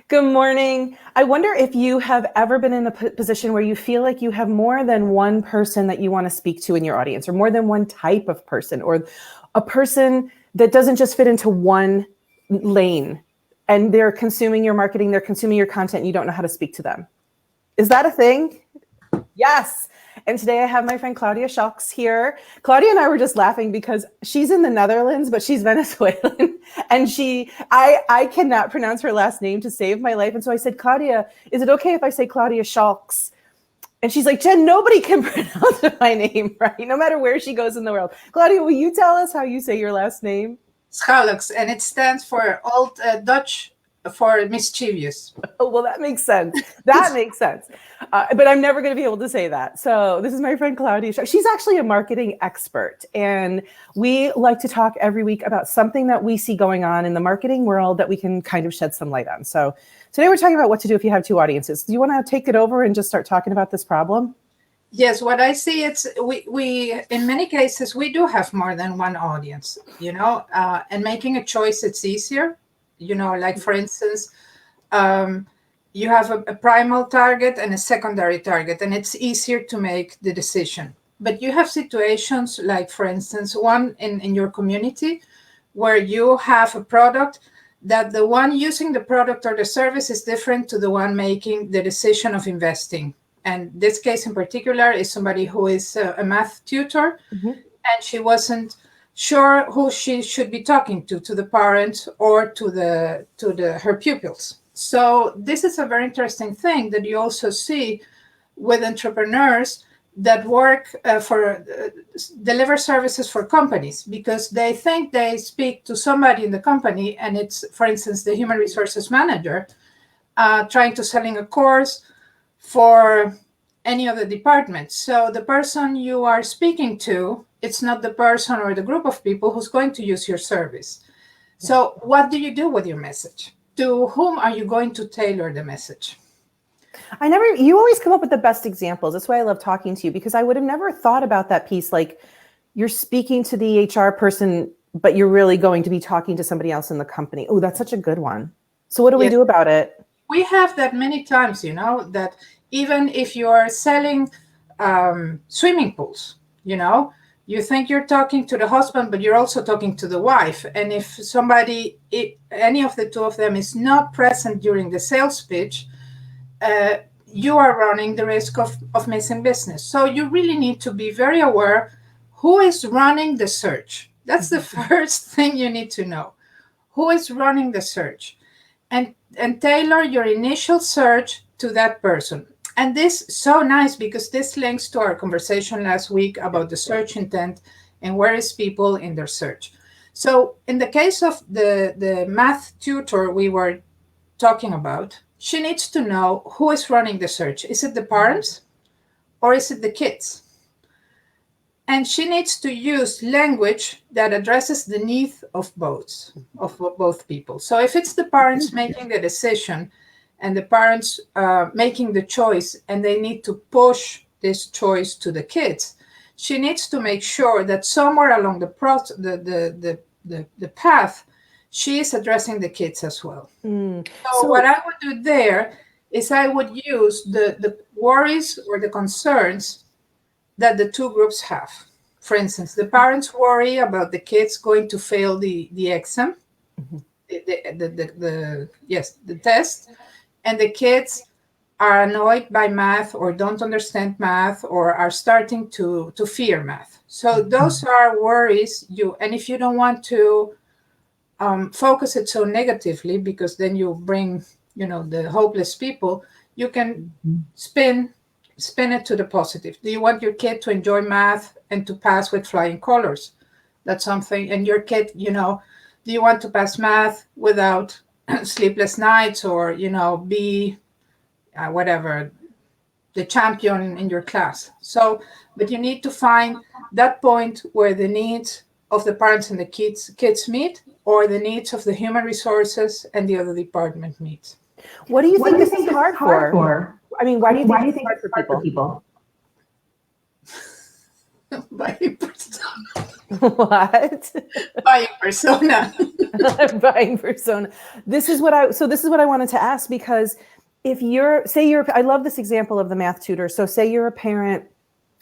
Good morning. I wonder if you have ever been in a position where you feel like you have more than one person that you want to speak to in your audience, or more than one type of person, or a person that doesn't just fit into one lane, and they're consuming your marketing, they're consuming your content, and you don't know how to speak to them. Is that a thing? Yes. And today I have my friend Claudia Schalkx here. Claudia and I were just laughing because she's in the Netherlands, but she's Venezuelan. And I cannot pronounce her last name to save my life. And so I said, Claudia, is it okay if I say Claudia Schalkx? And she's like, Jen, nobody can pronounce my name, right? No matter where she goes in the world. Claudia, will you tell us how you say your last name? Schalkx, and it stands for Old Dutch for mischievous. Oh, well, that makes sense. That makes sense. But I'm never going to be able to say that. So this is my friend Claudia. She's actually a marketing expert. And we like to talk every week about something that we see going on in the marketing world that we can kind of shed some light on. So today we're talking about what to do if you have two audiences. Do you want to take it over and just start talking about this problem? Yes, what I see, it's we in many cases, we do have more than one audience, and making a choice, it's easier. Like for instance, you have a primal target and a secondary target, and it's easier to make the decision. But you have situations like, for instance, one in your community where you have a product that the one using the product or the service is different to the one making the decision of investing. And this case in particular is somebody who is a math tutor, and she wasn't sure who she should be talking to the parents or to her pupils. So this is a very interesting thing that you also see with entrepreneurs that work deliver services for companies, because they think they speak to somebody in the company, and it's, for instance, the human resources manager trying to selling a course for any of the departments. So the person you are speaking to, it's not the person or the group of people who's going to use your service. So what do you do with your message? To whom are you going to tailor the message? You always come up with the best examples. That's why I love talking to you, because I would have never thought about that piece. Like, you're speaking to the HR person, but you're really going to be talking to somebody else in the company. Oh, that's such a good one. So what do we do about it? We have that many times, that even if you're selling swimming pools, you think you're talking to the husband, but you're also talking to the wife. And if any of the two of them is not present during the sales pitch, you are running the risk of missing business. So you really need to be very aware who is running the search. That's the first thing you need to know. Who is running the search? And tailor your initial search to that person. And this is so nice because this links to our conversation last week about the search intent and where is people in their search. So in the case of the math tutor we were talking about, she needs to know who is running the search. Is it the parents or is it the kids? And she needs to use language that addresses the needs of both people. So if it's the parents making the decision and the parents making the choice, and they need to push this choice to the kids, she needs to make sure that somewhere along the path, she is addressing the kids as well. So what I would do there is I would use the worries or the concerns that the two groups have. For instance, the parents worry about the kids going to fail the exam, the test, and the kids are annoyed by math or don't understand math or are starting to fear math. So those are worries. And if you don't want to focus it so negatively, because then you bring, the hopeless people, you can spin it to the positive. Do you want your kid to enjoy math and to pass with flying colors? That's something. And your kid, do you want to pass math without sleepless nights or, be whatever, the champion in your class? So, but you need to find that point where the needs of the parents and the kids meet, or the needs of the human resources and the other department meet. What do you think this is hard for? I mean, why do you think it's hard for people? What? Buying persona. Buying persona. This is what I wanted to ask, because if I love this example of the math tutor. So say you're a parent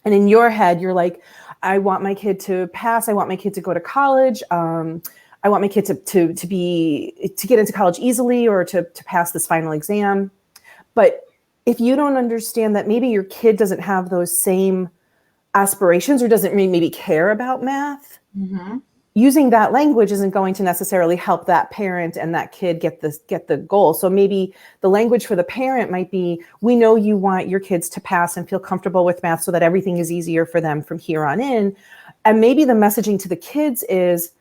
and in your head, you're like, I want my kid to pass. I want my kid to go to college. I want my kid to get into college easily, or to pass this final exam. But if you don't understand that maybe your kid doesn't have those same aspirations, or doesn't maybe care about math, Mm-hmm. using that language isn't going to necessarily help that parent and that kid get the goal. So maybe the language for the parent might be, we know you want your kids to pass and feel comfortable with math so that everything is easier for them from here on in. And maybe the messaging to the kids is,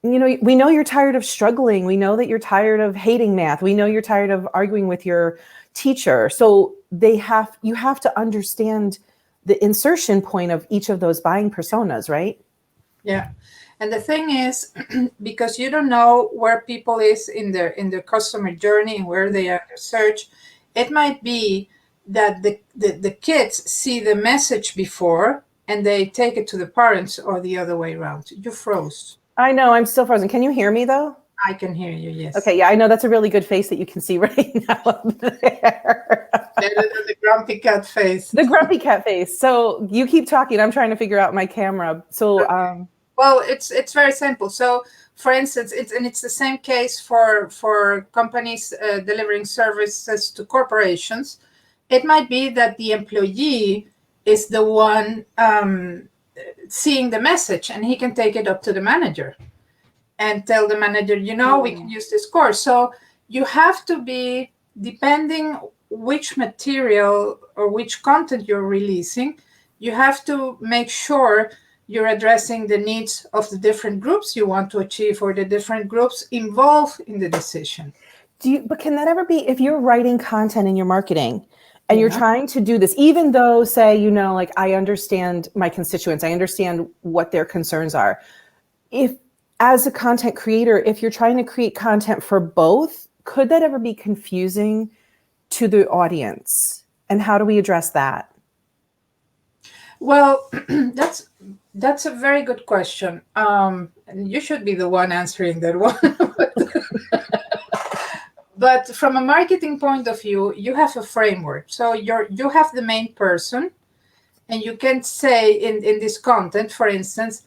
we know you're tired of struggling. We know that you're tired of hating math. We know you're tired of arguing with your teacher. So you have to understand the insertion point of each of those buying personas, right? Yeah. And the thing is, because you don't know where people is in the customer journey and where they are in the search, it might be that the kids see the message before and they take it to the parents, or the other way around. You froze. I know, I'm still frozen. Can you hear me though? I can hear you, yes. Okay, yeah, I know that's a really good face that you can see right now up there. Better than the grumpy cat face. The grumpy cat face. So you keep talking. I'm trying to figure out my camera. So, well, it's very simple. So, for instance, it's the same case for companies delivering services to corporations. It might be that the employee is the one seeing the message, and he can take it up to the manager and tell the manager, we can use this course. So you have to be, depending which material or which content you're releasing, you have to make sure you're addressing the needs of the different groups you want to achieve, or the different groups involved in the decision. But can that ever be, if you're writing content in your marketing and you're trying to do this, even though, say, like, I understand my constituents, I understand what their concerns are. If, as a content creator, if you're trying to create content for both, could that ever be confusing to the audience? And how do we address that? Well, that's a very good question. You should be the one answering that one. But from a marketing point of view, you have a framework. So you have the main person, and you can say in this content, for instance,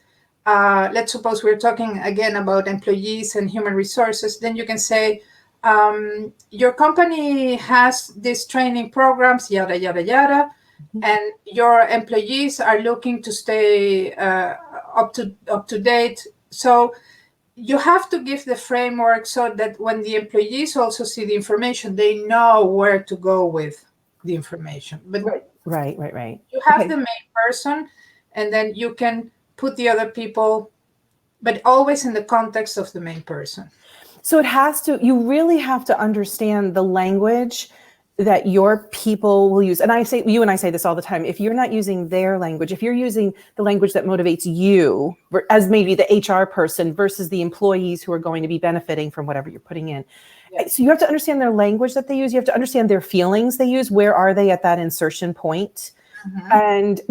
let's suppose we're talking again about employees and human resources. Then you can say, your company has these training programs, yada, yada, yada, and your employees are looking to stay up to date. So you have to give the framework so that when the employees also see the information, they know where to go with the information. But right. You have the main person, and then you can put the other people, but always in the context of the main person. So you really have to understand the language that your people will use. And I say this all the time. If you're not using their language, if you're using the language that motivates you as maybe the HR person versus the employees who are going to be benefiting from whatever you're putting in. Yes. So you have to understand their language that they use. You have to understand their feelings they use. Where are they at that insertion point? Mm-hmm. And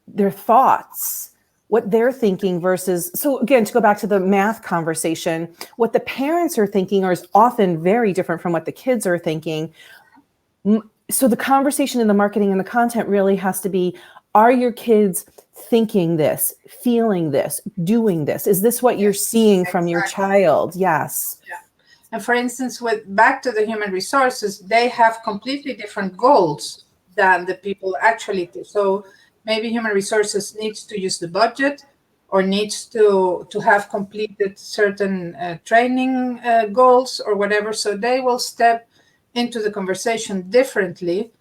their thoughts, what they're thinking versus, so again, to go back to the math conversation, what the parents are thinking is often very different from what the kids are thinking. So the conversation in the marketing and the content really has to be, are your kids thinking this, feeling this, doing this? Is this what you're seeing from your child? Yes. Yeah. And for instance, back to the human resources, they have completely different goals than the people actually do. So maybe human resources needs to use the budget, or needs to have completed certain training goals or whatever. So they will step into the conversation differently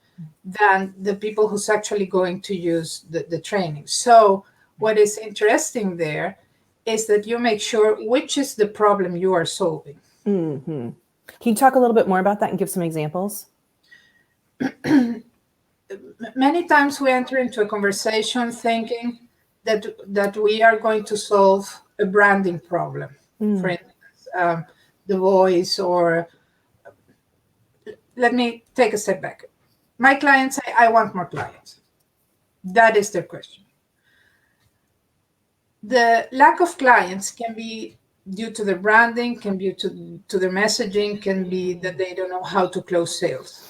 than the people who's actually going to use the training. So what is interesting there is that you make sure which is the problem you are solving. Mm-hmm. Can you talk a little bit more about that and give some examples? Many times we enter into a conversation thinking that we are going to solve a branding problem. For instance, the voice, or let me take a step back. My clients say, I want more clients. That is their question. The lack of clients can be due to the branding, can be to their messaging, can be that they don't know how to close sales.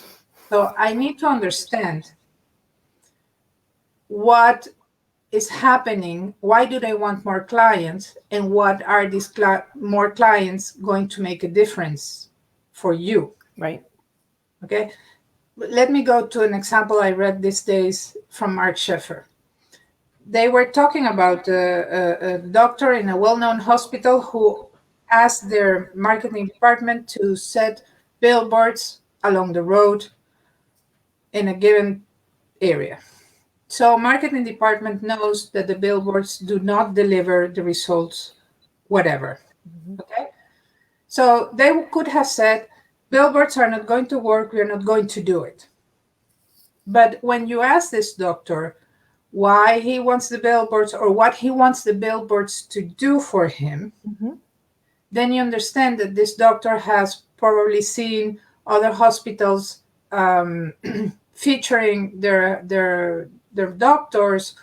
So I need to understand what is happening, why do they want more clients, and what are these more clients going to make a difference for you. Right. Okay, let me go to an example I read these days from Mark Sheffer. They were talking about a doctor in a well-known hospital who asked their marketing department to set billboards along the road in a given area. So marketing department knows that the billboards do not deliver the results, whatever. Okay. So they could have said, billboards are not going to work. We're not going to do it. But when you ask this doctor why he wants the billboards or what he wants the billboards to do for him, then you understand that this doctor has probably seen other hospitals featuring their doctors,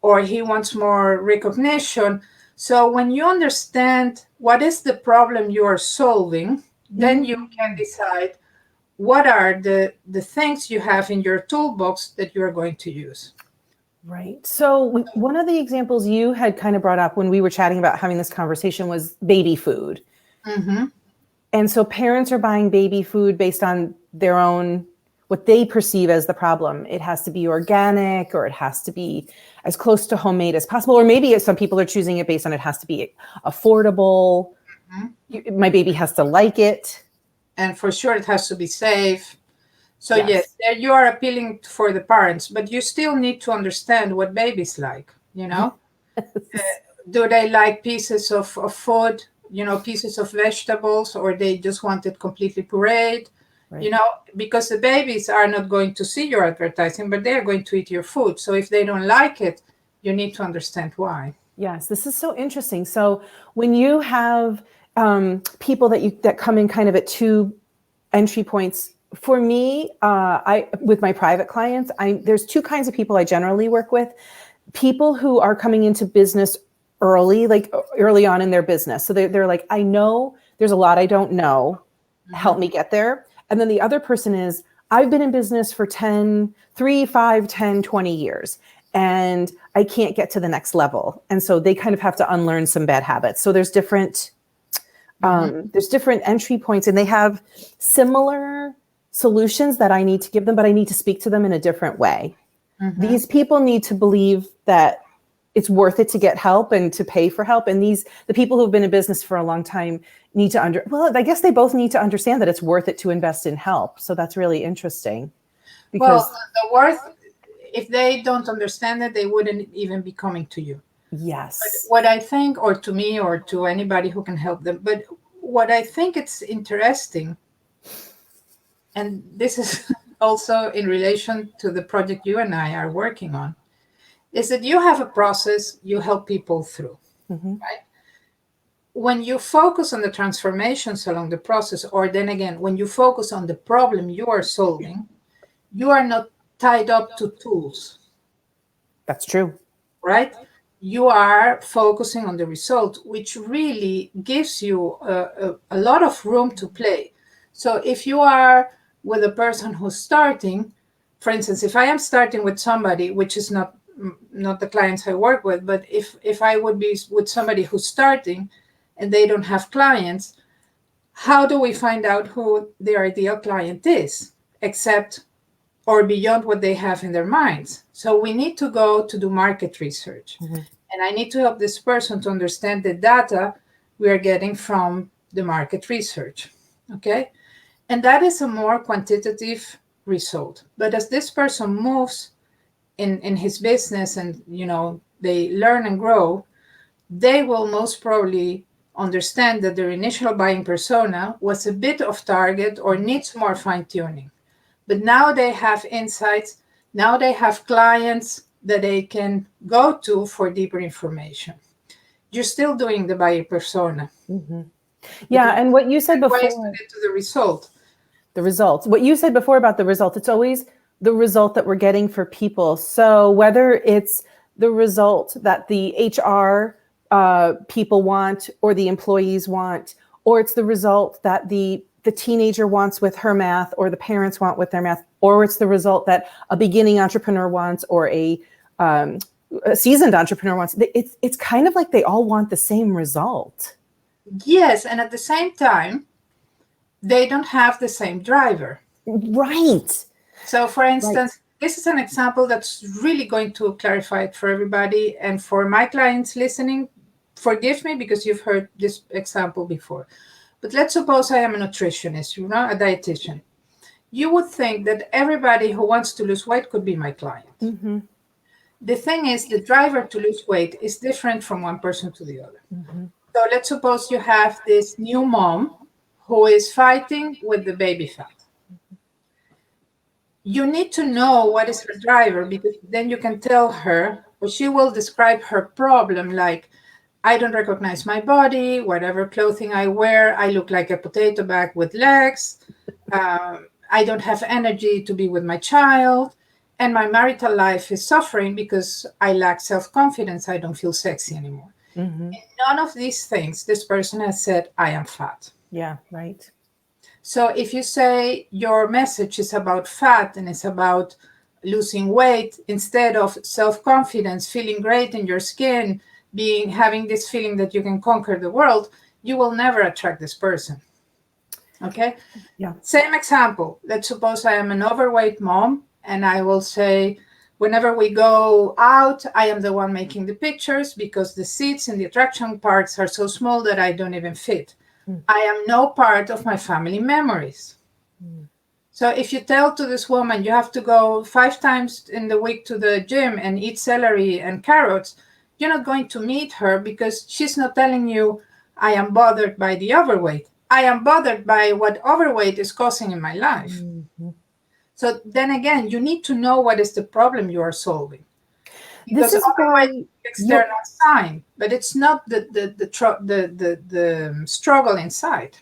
or he wants more recognition. So when you understand what is the problem you are solving, then you can decide what are the things you have in your toolbox that you are going to use. Right. So one of the examples you had kind of brought up when we were chatting about having this conversation was baby food. And so parents are buying baby food based on their own, what they perceive as the problem. It has to be organic, or it has to be as close to homemade as possible. Or maybe some people are choosing it based on it has to be affordable. My baby has to like it. And for sure, it has to be safe. So yes, there you are appealing for the parents, but you still need to understand what babies like, you know? Do they like pieces of food, you know, pieces of vegetables, or they just want it completely pureed? Right. You know, because the babies are not going to see your advertising, but they're going to eat your food. So if they don't like it, you need to understand why. Yes, this is so interesting. So when you have people that come in kind of at two entry points, for me, with my private clients, there's two kinds of people I generally work with. People who are coming into business early on in their business. So they're like, I know there's a lot I don't know. Help me get there. And then the other person is, I've been in business for 3, 5, 10, 20 years, and I can't get to the next level. And so they kind of have to unlearn some bad habits. So there's different entry points, and they have similar solutions that I need to give them, but I need to speak to them in a different way. These people need to believe that it's worth it to get help and to pay for help. And the people who've been in business for a long time need to I guess they both need to understand that it's worth it to invest in help. So that's really interesting. Because the worth, if they don't understand it, they wouldn't even be coming to you. Yes. But what I think, or to me, or to anybody who can help them, but what I think it's interesting, and this is also in relation to the project you and I are working on, is that you have a process you help people through, right? When you focus on the transformations along the process, or then again, when you focus on the problem you are solving, you are not tied up to tools. That's true. Right? You are focusing on the result, which really gives you a lot of room to play. So if you are with a person who's starting, for instance, if I am starting with somebody, which is not the clients I work with, but if I would be with somebody who's starting and they don't have clients, how do we find out who their ideal client is, except or beyond what they have in their minds? So we need to go to do market research. And I need to help this person to understand the data we are getting from the market research, okay? And that is a more quantitative result. But as this person moves in his business and, you know, they learn and grow, they will most probably understand that their initial buying persona was a bit off target or needs more fine-tuning. But now they have insights, now they have clients that they can go to for deeper information. You're still doing the buyer persona. Yeah, and what you said before, ways to get to the result. The results. What you said before about the result, it's always the result that we're getting for people. So whether it's the result that the HR people want or the employees want, or it's the result that the teenager wants with her math or the parents want with their math, or it's the result that a beginning entrepreneur wants or a seasoned entrepreneur wants. It's kind of like they all want the same result. Yes, and at the same time, they don't have the same driver. Right. So, for instance, this is an example that's really going to clarify it for everybody. And for my clients listening, forgive me because you've heard this example before. But let's suppose I am a nutritionist, a dietitian. You would think that everybody who wants to lose weight could be my client. Mm-hmm. The thing is, the driver to lose weight is different from one person to the other. Mm-hmm. So let's suppose you have this new mom who is fighting with the baby fat. You need to know what is her driver, because then you can tell her, or she will describe her problem like, I don't recognize my body, whatever clothing I wear, I look like a potato bag with legs. I don't have energy to be with my child. And my marital life is suffering because I lack self-confidence. I don't feel sexy anymore. Mm-hmm. None of these things, this person has said, I am fat. Yeah, right. So if you say your message is about fat and it's about losing weight, instead of self-confidence, feeling great in your skin, having this feeling that you can conquer the world, you will never attract this person. Okay? Yeah. Same example. Let's suppose I am an overweight mom, and I will say, whenever we go out, I am the one making the pictures because the seats in the attraction parks are so small that I don't even fit. I am no part of my family memories. So if you tell to this woman you have to go 5 times in the week to the gym and eat celery and carrots, you're not going to meet her, because she's not telling you, I am bothered by the overweight. I am bothered by what overweight is causing in my life. Mm-hmm. So then again, you need to know what is the problem you are solving. Because this is why external sign, but it's not the struggle inside.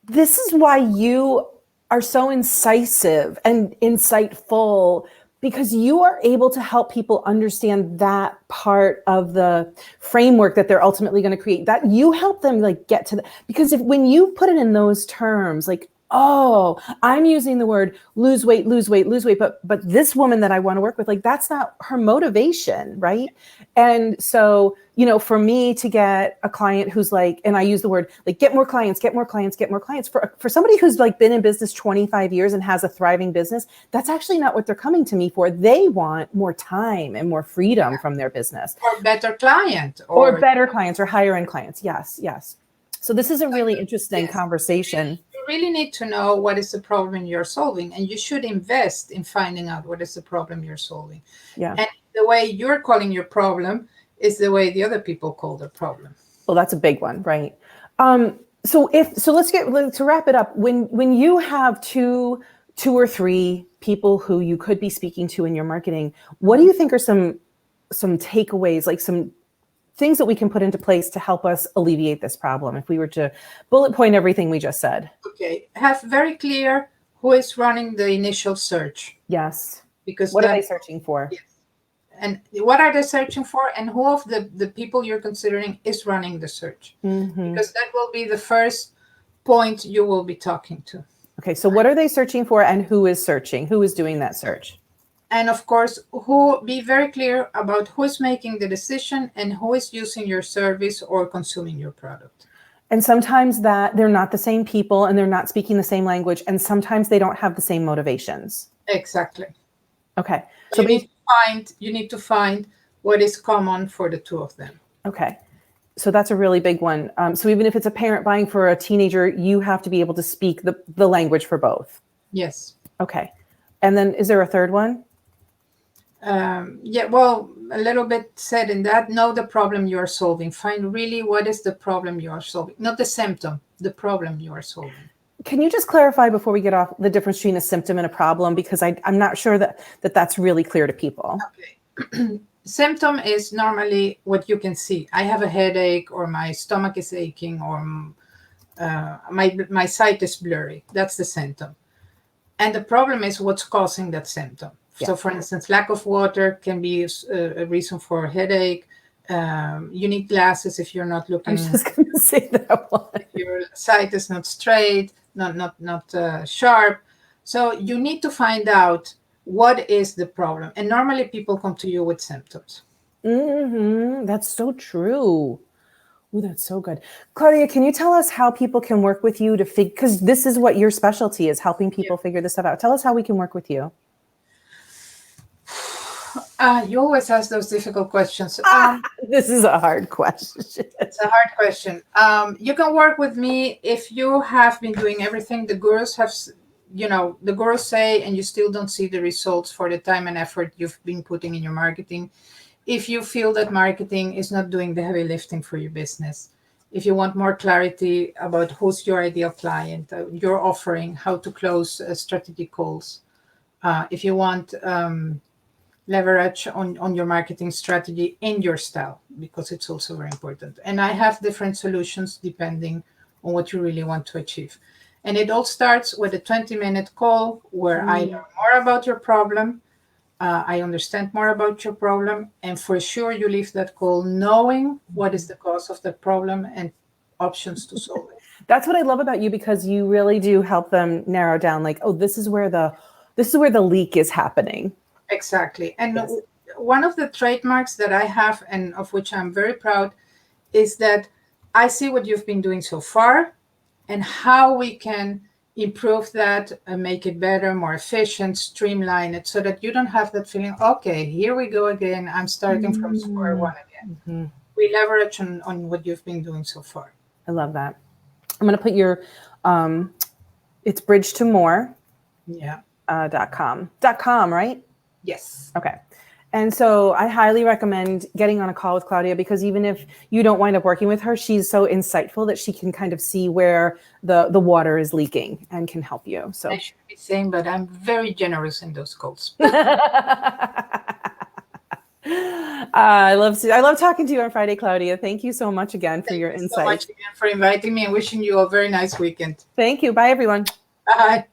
This is why you are so incisive and insightful, because you are able to help people understand that part of the framework that they're ultimately going to create. That you help them like get to the, because when you put it in those terms, like, oh, I'm using the word lose weight, but this woman that I want to work with, like, that's not her motivation, right? And so, for me to get a client who's like, and I use the word like, get more clients. For somebody who's like been in business 25 years and has a thriving business, that's actually not what they're coming to me for. They want more time and more freedom from their business. Or better client. Or better clients or higher end clients. Yes. So this is a really interesting conversation. You really need to know what is the problem you're solving, and you should invest in finding out what is the problem you're solving. Yeah. And the way you're calling your problem is the way the other people call their problem. Well, that's a big one, right? So let's get to wrap it up. When you have two or three people who you could be speaking to in your marketing, what do you think are some takeaways, like some things that we can put into place to help us alleviate this problem, if we were to bullet point everything we just said? Okay. Have very clear who is running the initial search. Yes. Because what are they searching for? Yes. And what are they searching for? And who of the people you're considering is running the search? Mm-hmm. Because that will be the first point you will be talking to. Okay. So what are they searching for, and who is searching? Who is doing that search? And of course, be very clear about who is making the decision and who is using your service or consuming your product. And sometimes that they're not the same people and they're not speaking the same language, and sometimes they don't have the same motivations. Exactly. Okay. So you need to find what is common for the two of them. Okay. So that's a really big one. So even if it's a parent buying for a teenager, you have to be able to speak the language for both. Yes. Okay. And then is there a third one? Well, a little bit said in that. Know the problem you are solving. Find really what is the problem you are solving, not the symptom, the problem you are solving. Can you just clarify before we get off the difference between a symptom and a problem? Because I'm not sure that's really clear to people. Okay. Symptom is normally what you can see. I have a headache, or my stomach is aching, or my sight is blurry. That's the symptom. And the problem is what's causing that symptom. Yeah. So, for instance, lack of water can be a reason for a headache. You need glasses if you're not looking. I was just going to say that one. Your sight is not straight, not sharp. So you need to find out what is the problem. And normally people come to you with symptoms. That's so true. Oh, that's so good. Claudia, can you tell us how people can work with you to figure, because this is what your specialty is, helping people figure this stuff out. Tell us how we can work with you. You always ask those difficult questions. This is a hard question. It's a hard question. You can work with me if you have been doing everything the gurus have, the gurus say, and you still don't see the results for the time and effort you've been putting in your marketing. If you feel that marketing is not doing the heavy lifting for your business, if you want more clarity about who's your ideal client, your offering, how to close strategic calls, if you want leverage on your marketing strategy in your style, because it's also very important. And I have different solutions depending on what you really want to achieve. And it all starts with a 20-minute call where I learn more about your problem. I understand more about your problem, and for sure you leave that call knowing what is the cause of the problem and options to solve it. That's what I love about you, because you really do help them narrow down, like, oh, this is where the leak is happening. Exactly. And one of the trademarks that I have, and of which I'm very proud, is that I see what you've been doing so far and how we can improve that and make it better, more efficient, streamline it, so that you don't have that feeling, okay, here we go again, I'm starting from square one again. We leverage on what you've been doing so far. I love that. I'm going to put your, it's Bridge2More. Yeah. .com, right? Yes. Okay. And so I highly recommend getting on a call with Claudia, because even if you don't wind up working with her, she's so insightful that she can kind of see where the water is leaking and can help you. So I should be saying, but I'm very generous in those calls. I love talking to you on Friday, Claudia. Thank you so much again for your insights. Thank you so much again for inviting me, and wishing you a very nice weekend. Thank you. Bye, everyone. Bye.